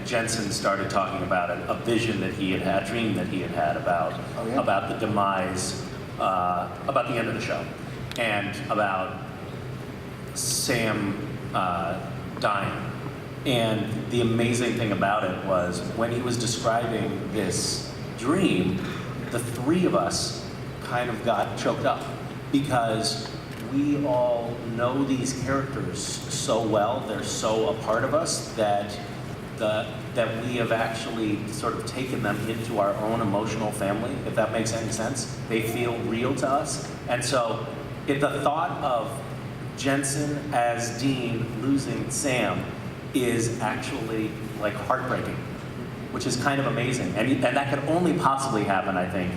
Jensen started talking about a vision that he had had, a dream that he had had about the demise, about the end of the show, and about Sam dying. And the amazing thing about it was when he was describing this dream, the three of us kind of got choked up because we all know these characters so well, they're so a part of us that we have actually sort of taken them into our own emotional family, if that makes any sense. They feel real to us. And so the thought of Jensen as Dean losing Sam is actually like heartbreaking, which is kind of amazing. And that could only possibly happen, I think,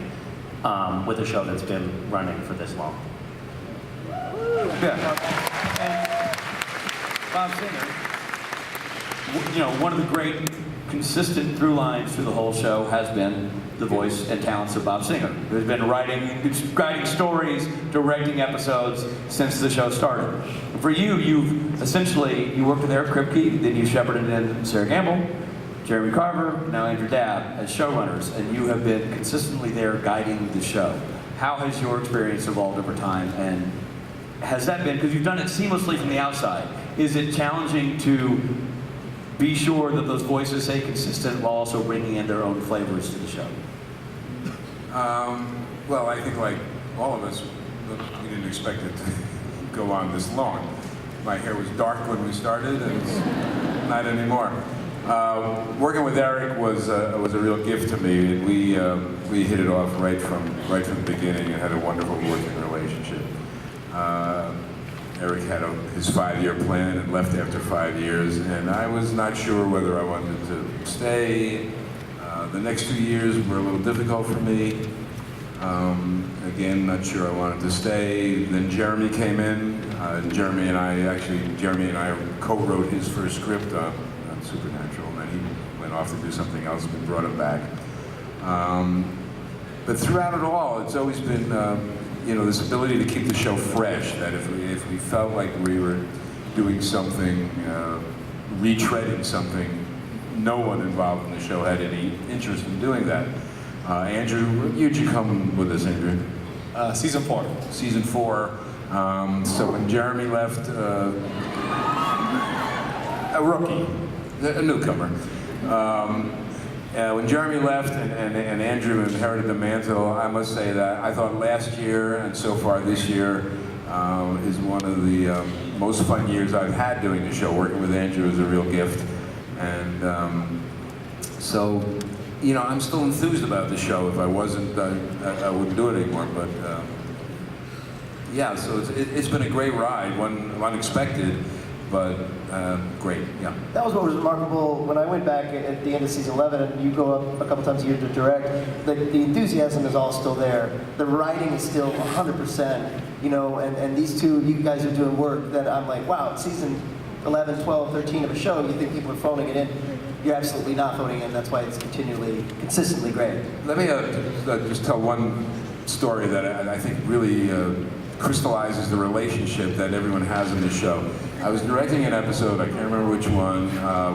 with a show that's been running for this long. Yeah. And Bob Singer, you know, one of the great consistent through lines through the whole show has been the voice and talents of Bob Singer, who's been writing stories, directing episodes since the show started. For you, you worked with Eric Kripke, then you shepherded in Sarah Gamble, Jeremy Carver, now Andrew Dabb as showrunners, and you have been consistently there guiding the show. How has your experience evolved over time, and has that been, because you've done it seamlessly from the outside, is it challenging to be sure that those voices stay consistent while also bringing in their own flavors to the show? Well, I think like all of us, we didn't expect it to go on this long. My hair was dark when we started, and it's not anymore. Working with Eric was a real gift to me, and we hit it off right from the beginning and had a wonderful working relationship. Eric had his 5-year plan and left after 5 years, and I was not sure whether I wanted to stay. The next 2 years were a little difficult for me. Again, not sure I wanted to stay. Then Jeremy came in. Jeremy and I co-wrote his first script on Supernatural, and then he went off to do something else, and we brought him back. But throughout it all, it's always been you know, this ability to keep the show fresh, that if we felt like we were doing something, retreading something, no one involved in the show had any interest in doing that. Andrew, you'd you come with us, Andrew? Season 4. Season 4. So when Jeremy left, a rookie, a newcomer. When Jeremy left and Andrew inherited the mantle, I must say that I thought last year and so far this year is one of the most fun years I've had doing the show. Working with Andrew is a real gift. And so, you know, I'm still enthused about the show. If I wasn't, I wouldn't do it anymore. But yeah, so it's been a great ride, one unexpected, but great, yeah. That was what was remarkable when I went back at the end of season 11, and you go up a couple times a year to direct. The enthusiasm is all still there. The writing is still 100%, you know, and these two, you guys are doing work that I'm like, wow, season 11, 12, 13 of a show, you think people are phoning it in. You're absolutely not phoning it in. That's why it's consistently great. Let me just tell one story that I think really crystallizes the relationship that everyone has in this show. I was directing an episode, I can't remember which one.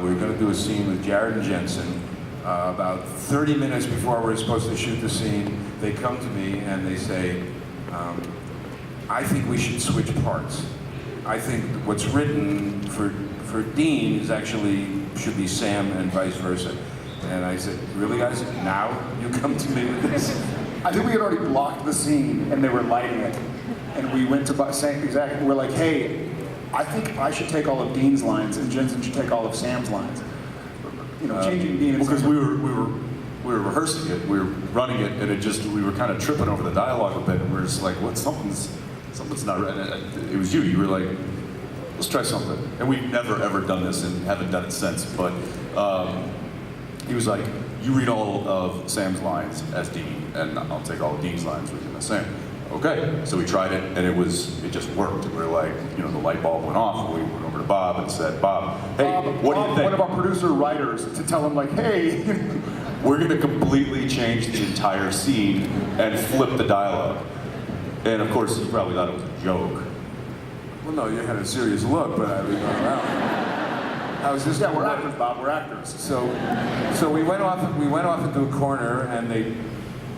We were going to do a scene with Jared and Jensen. About 30 minutes before we were supposed to shoot the scene, they come to me and they say, I think we should switch parts. I think what's written for Dean is actually should be Sam and vice versa. And I said, really guys, now you come to me with this? I think we had already blocked the scene and they were lighting it. And we went to saying exactly, we're like, hey, I think I should take all of Dean's lines and Jensen should take all of Sam's lines. You know, changing Dean. Because we were rehearsing it, we were running it, and we were kind of tripping over the dialogue a bit, and we were just like, what, something's not right. And it was you were like, let's try something. And we've never ever done this and haven't done it since, but he was like, you read all of Sam's lines as Dean, and I'll take all of Dean's lines with him as Sam. Okay, so we tried it, and it just worked. We were like, you know, the light bulb went off, and we went over to Bob and said, Bob, hey, what do you think? One of our producer writers to tell him like, hey. We're gonna completely change the entire scene and flip the dialogue. And of course, you probably thought it was a joke. Well, no, you had a serious look, but I was going around. I was just Yeah, we're actors, Bob. We're actors. So we went off into a corner, and they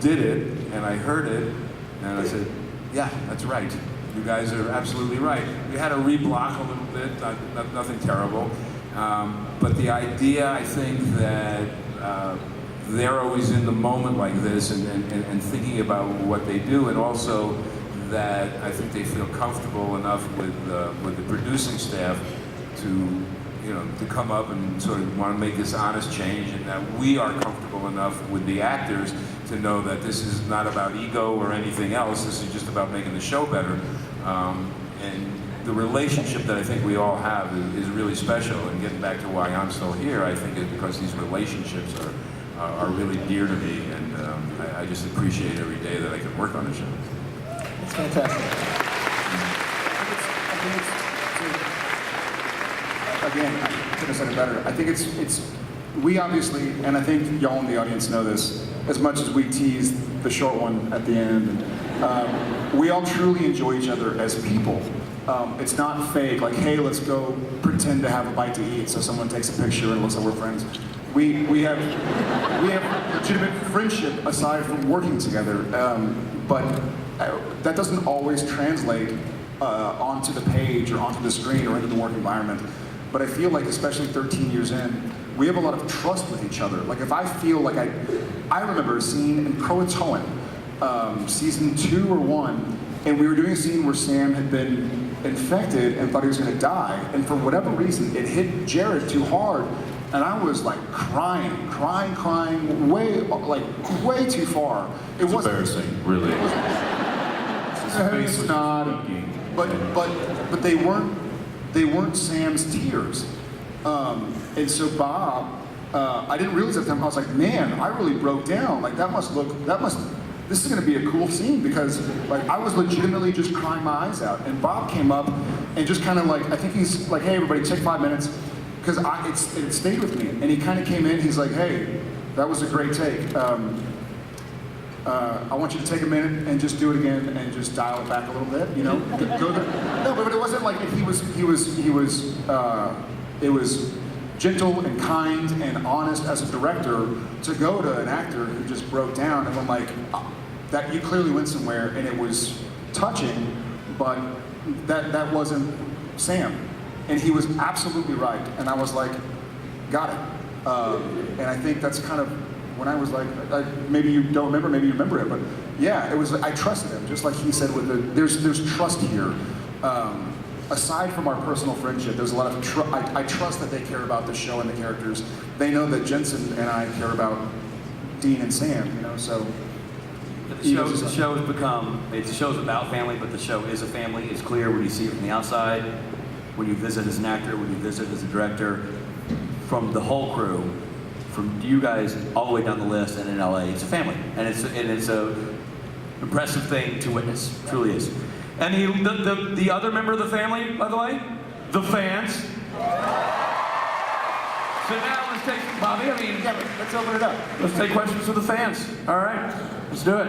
did it, and I heard it, and I said, yeah, that's right. You guys are absolutely right. We had to reblock a little bit, nothing terrible. But the idea, I think, that they're always in the moment like this and thinking about what they do, and also that I think they feel comfortable enough with the producing staff to come up and sort of want to make this honest change, and that we are comfortable enough with the actors to know that this is not about ego or anything else. This is just about making the show better. And the relationship that I think we all have is really special. And getting back to why I'm still here, I think it's because these relationships are really dear to me, and I just appreciate every day that I can work on the show. It's fantastic. Again, I could have said it better. I think we obviously, and I think y'all in the audience know this, as much as we tease the short one at the end, we all truly enjoy each other as people. It's not fake, like, hey, let's go pretend to have a bite to eat so someone takes a picture and it looks like we're friends. We have legitimate friendship aside from working together, but that doesn't always translate onto the page or onto the screen or into the work environment. But I feel like, especially 13 years in, we have a lot of trust with each other. Like, if I feel like I remember a scene in Croatoan, season 2 or 1, and we were doing a scene where Sam had been infected and thought he was going to die, and for whatever reason, it hit Jared too hard, and I was like crying, way too far. It's embarrassing, really. It's not. But they weren't Sam's tears. And so Bob, I didn't realize at the time, I was like, man, I really broke down. Like, this is gonna be a cool scene, because like I was legitimately just crying my eyes out. And Bob came up and just kind of like, I think he's like, hey everybody, take 5 minutes, because it stayed with me. And he kind of came in, he's like, hey, that was a great take. I want you to take a minute and just do it again and just dial it back a little bit, you know? Go there. No, but it wasn't like it was gentle and kind and honest as a director to go to an actor who just broke down, and I'm like, that you clearly went somewhere, and it was touching, but that wasn't Sam. And he was absolutely right, and I was like, got it. And I think that's kind of when I was like, maybe you don't remember, maybe you remember it, but yeah, it was. I trusted him, just like he said. There's trust here. Aside from our personal friendship, there's a lot of I trust that they care about the show and the characters. They know that Jensen and I care about Dean and Sam. You know, so. The show has become, the show's about family, but the show is a family. It's clear when you see it from the outside, when you visit as an actor, when you visit as a director, from the whole crew, from you guys all the way down the list, and in LA, it's a family, and it's a impressive thing to witness. It truly is. And the other member of the family, by the way, the fans. So now let's take Bobby. Yeah, let's open it up. Let's take questions from the fans. All right, let's do it.